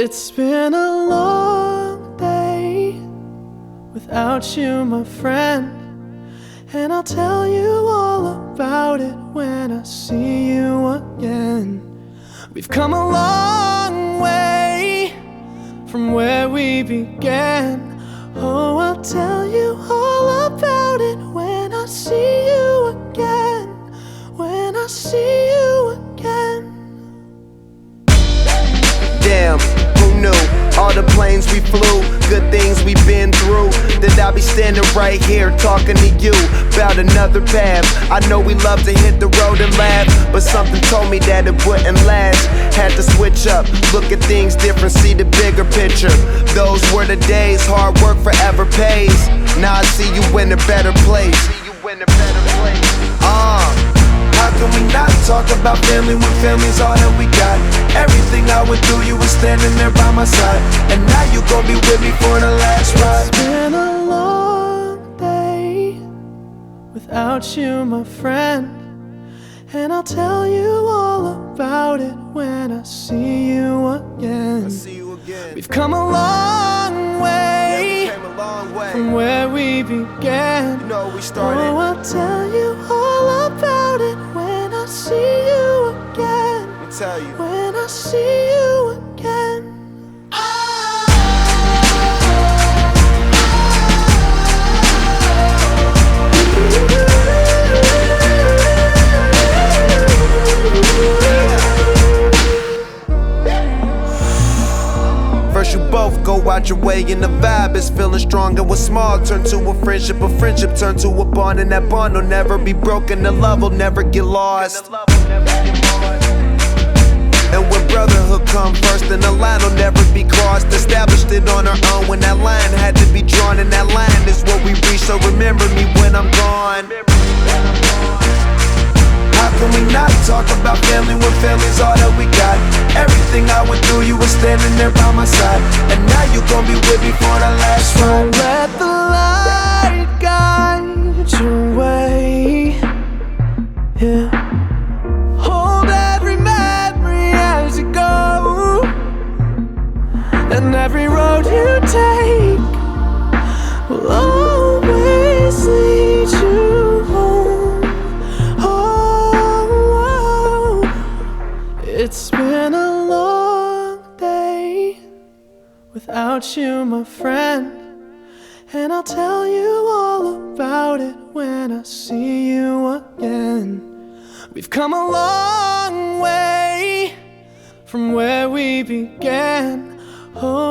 It's been a long day without you, my friend, and I'll tell you all about it when I see you again. We've come a long way from where we began. Oh, I'll tell you all about it when I see you again. When I see you again. Damn, who knew? All the planes we flew, good things we've been through, that I'll be standing right here talking to you about another path. I know we love to hit the road and laugh, but something told me that it wouldn't last. Had to switch up, look at things different, see the bigger picture. Those were the days, hard work forever pays. Now I see you in a better place. How can we not talk about family when family's all that we got? Everything I went through, you were standing there by my side, and now you gon' be with me for the last ride. It's been a long day without you, my friend, and I'll tell you all about it when I see you again. We've come a long way, from where we began. You know we started. Oh, I'll tell you all about it when I see you again. Let me tell you. When I see you again. First you both go out your way and the vibe is feeling strong, and what's small turn to a friendship turn to a bond, and that bond will never be broken, the love will never get lost. And when brotherhood come first, then the line will never be crossed. Established it on our own when that line had to be drawn, and that line is what we reach, so remember me when I'm gone. How can we not talk about family when family's all that we got? Everything I went through, you were standing there by my side, and now you gon' be with me for the last ride. Let the light guide your way. Yeah. Hold every memory as you go, and every road you take will always lead you home. Oh, it's been a long day without you, my friend, and I'll tell you all about it when I see you again. We've come a long way from where we began. Oh,